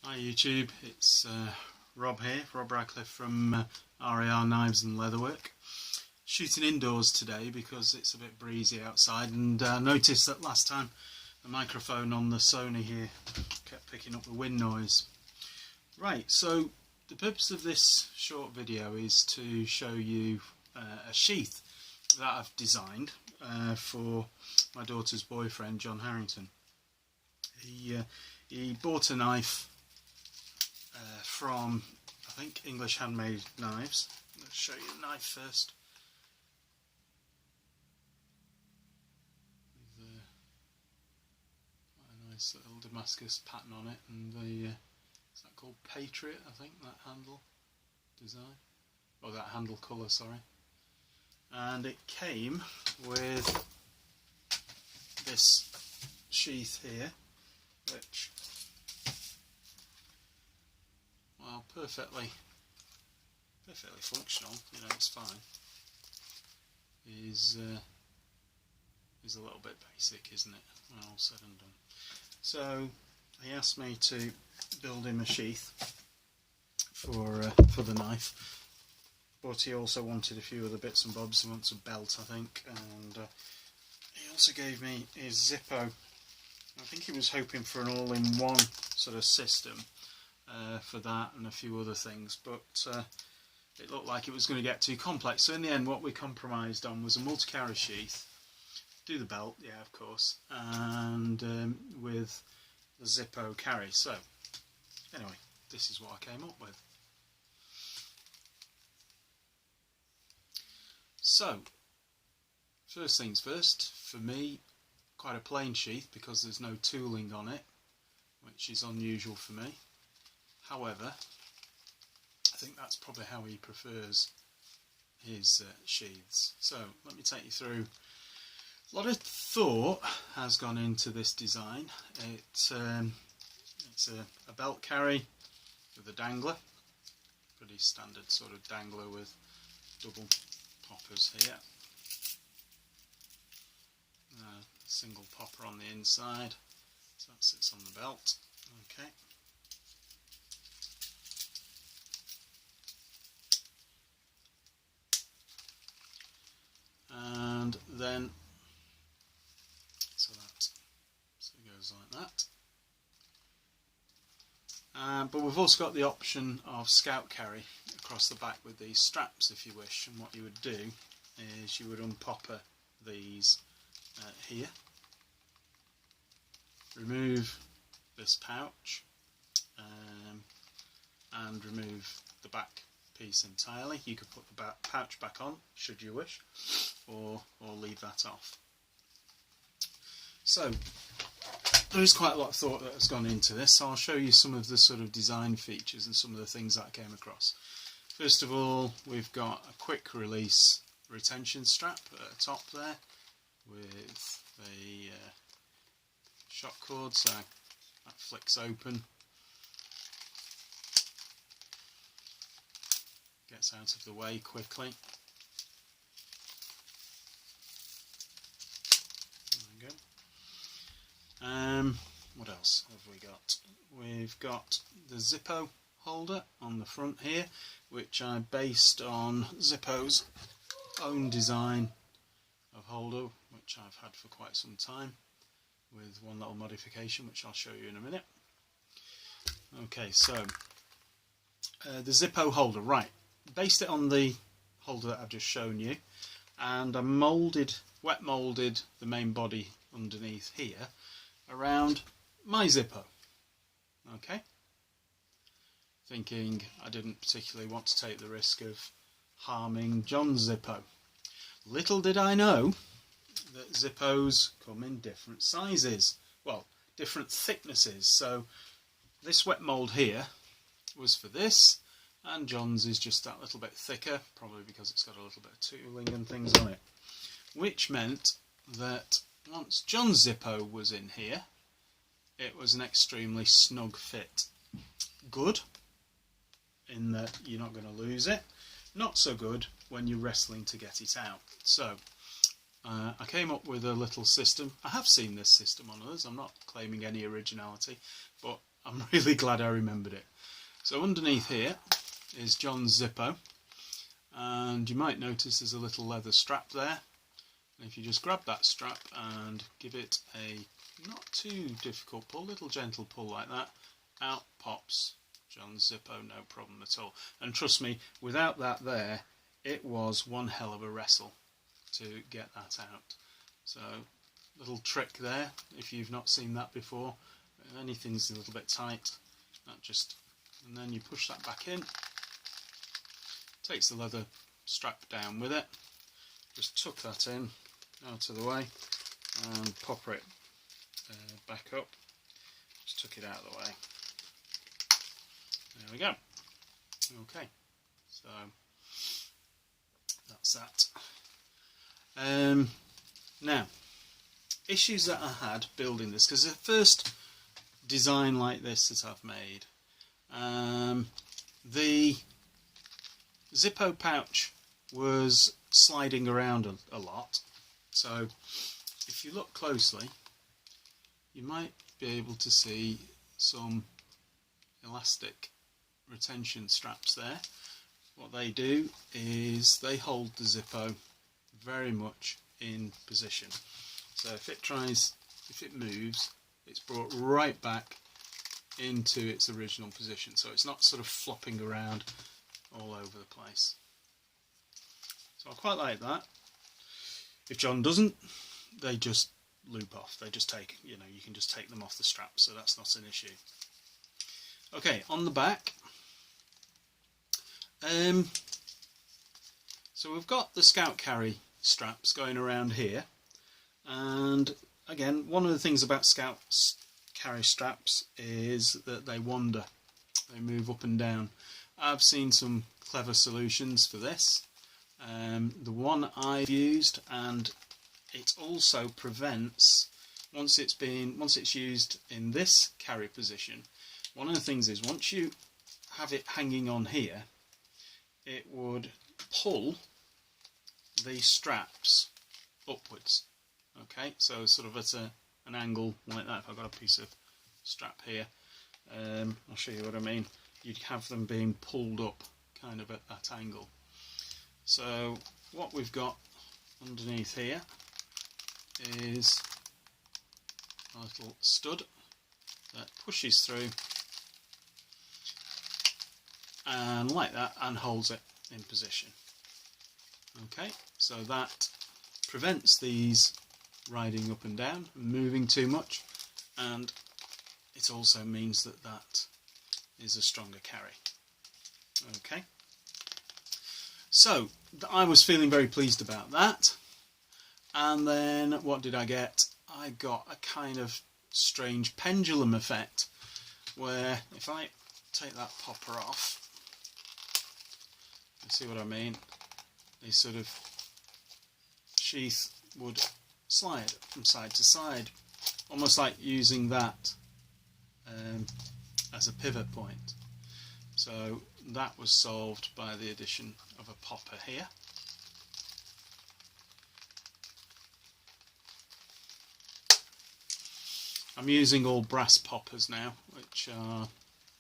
Hi YouTube, it's Rob here, Rob Radcliffe from RAR Knives and Leatherwork. Shooting indoors today because it's a bit breezy outside, and I noticed that last time the microphone on the Sony here kept picking up the wind noise. Right, so the purpose of this short video is to show you a sheath that I've designed for my daughter's boyfriend, John Harrington. He bought a knife from, I think, English Handmade Knives. Let's show you the knife first. With quite a nice little Damascus pattern on it, and the is that called Patriot? I think that handle design, or that handle colour, sorry. And it came with this sheath here, which, well, perfectly functional. You know, it's fine. Is a little bit basic, isn't it? When all said and done. So he asked me to build him a sheath for the knife, but he also wanted a few other bits and bobs. He wants a belt, I think, and he also gave me his Zippo. I think he was hoping for an all-in-one sort of system for that and a few other things, but it looked like it was going to get too complex. So in the end, what we compromised on was a multi-carry sheath, do the belt, yeah, of course, and with the Zippo carry. So anyway, this is what I came up with. So first things first, for me, quite a plain sheath because there's no tooling on it, which is unusual for me. However, I think that's probably how he prefers his sheaths. So let me take you through. A lot of thought has gone into this design. It's a belt carry with a dangler, pretty standard sort of dangler with double poppers here. Single popper on the inside, so that sits on the belt. Okay. And then so it goes like that. But we've also got the option of scout carry across the back with these straps if you wish, and what you would do is you would unpopper these here, remove this pouch and remove the back piece entirely. You could put the pouch back on should you wish, or leave that off. So there is quite a lot of thought that has gone into this, so I'll show you some of the sort of design features and some of the things that I came across. First of all, we've got a quick release retention strap at the top there with the shock cord, so that flicks open, gets out of the way quickly. There we go. What else have we got? We've got the Zippo holder on the front here, which I based on Zippo's own design of holder, which I've had for quite some time, with one little modification which I'll show you in a minute. Okay, so the Zippo holder, right, based it on the holder that I've just shown you, and I wet moulded the main body underneath here around my Zippo. Okay, thinking I didn't particularly want to take the risk of harming John's Zippo. Little did I know that Zippos come in different sizes, well, different thicknesses. So this wet mould here was for this, and John's is just that little bit thicker, probably because it's got a little bit of tooling and things on it, which meant that once John's Zippo was in here, it was an extremely snug fit. Good in that you're not going to lose it, not so good when you're wrestling to get it out. So I came up with a little system. I have seen this system on others, I'm not claiming any originality, but I'm really glad I remembered it. So underneath here is John's Zippo, and you might notice there's a little leather strap there. And if you just grab that strap and give it a not too difficult pull, little gentle pull like that, out pops John's Zippo, no problem at all. And trust me, without that there, it was one hell of a wrestle to get that out. So, little trick there, if you've not seen that before. Anything's a little bit tight, that just, and then you push that back in, takes the leather strap down with it, just tuck that in, out of the way, and pop it back up, just tuck it out of the way. There we go. Okay, so that's that. Now, issues that I had building this, because the first design like this that I've made, the Zippo pouch was sliding around a lot, so if you look closely you might be able to see some elastic retention straps there. What they do is they hold the Zippo very much in position, so if it moves, it's brought right back into its original position, so it's not sort of flopping around all over the place. So I quite like that. If John doesn't, they just loop off. They just take, you can just take them off the strap, so that's not an issue. Okay, on the back, so we've got the Scout Carry straps going around here, and again, one of the things about Scout Carry straps is that they wander, they move up and down. I've seen some clever solutions for this. The one I've used, and it also prevents, once it's used in this carry position, one of the things is once you have it hanging on here, it would pull the straps upwards. Okay, so sort of at an angle like that. If I've got a piece of strap here, I'll show you what I mean. You'd have them being pulled up kind of at that angle. So what we've got underneath here is a little stud that pushes through and like that, and holds it in position. Okay, so that prevents these riding up and down, moving too much, and it also means that that is a stronger carry. Okay, so I was feeling very pleased about that, and then what did I get? I got a kind of strange pendulum effect where if I take that popper off, you see what I mean, the sort of sheath would slide from side to side, almost like using that as a pivot point. So that was solved by the addition of a popper here. I'm using all brass poppers now, which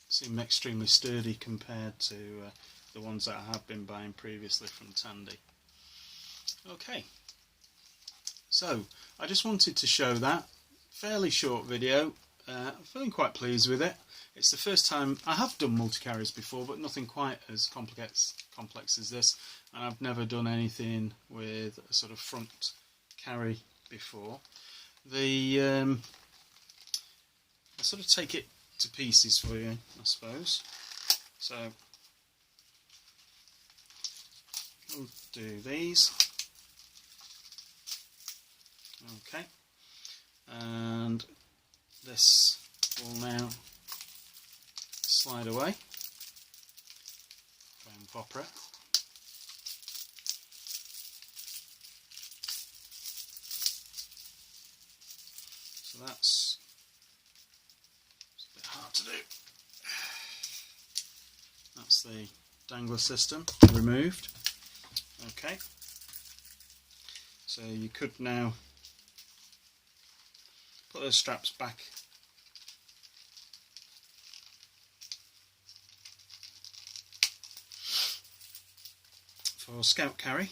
seem extremely sturdy compared to the ones that I have been buying previously from Tandy. Okay, so I just wanted to show that fairly short video. I'm feeling quite pleased with it. It's the first time I have done multi-carries before, but nothing quite as complex as this, and I've never done anything with a sort of front carry before. I'll sort of take it to pieces for you, I suppose. So we'll do these. Okay, and this will now slide away. Try and popper it. So that's a bit hard to do. That's the dangler system removed. Okay, so you could now put those straps back for scout carry.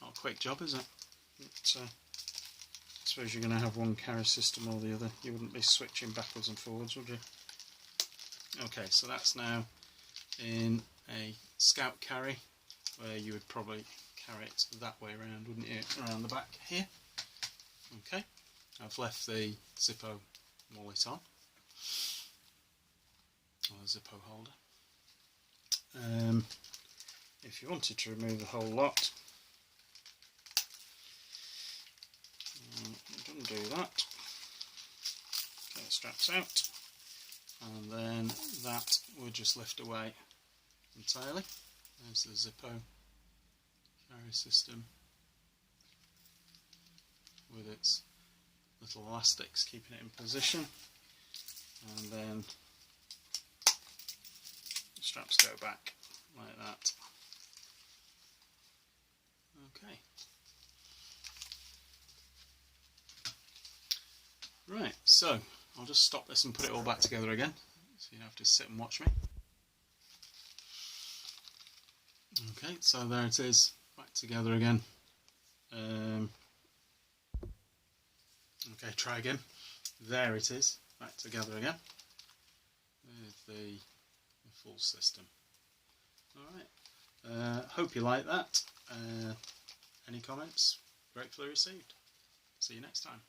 Not a quick job, is it? I suppose you're going to have one carry system or the other. You wouldn't be switching backwards and forwards, would you? Okay, so that's now in a scout carry, where you would probably carry it that way around, wouldn't you? Around the back here. Okay, I've left the Zippo wallet on, or the Zippo holder. If you wanted to remove the whole lot, undo that, get the straps out, and then that would just lift away entirely. There's the Zippo carry system with its little elastics keeping it in position, and then the straps go back like that. Okay. Right, so I'll just stop this and put it all back together again, so you don't have to sit and watch me. Okay, so there it is, back together again. Okay, try again. There it is, back together again. With the full system. Alright, hope you like that. Any comments? Gratefully received. See you next time.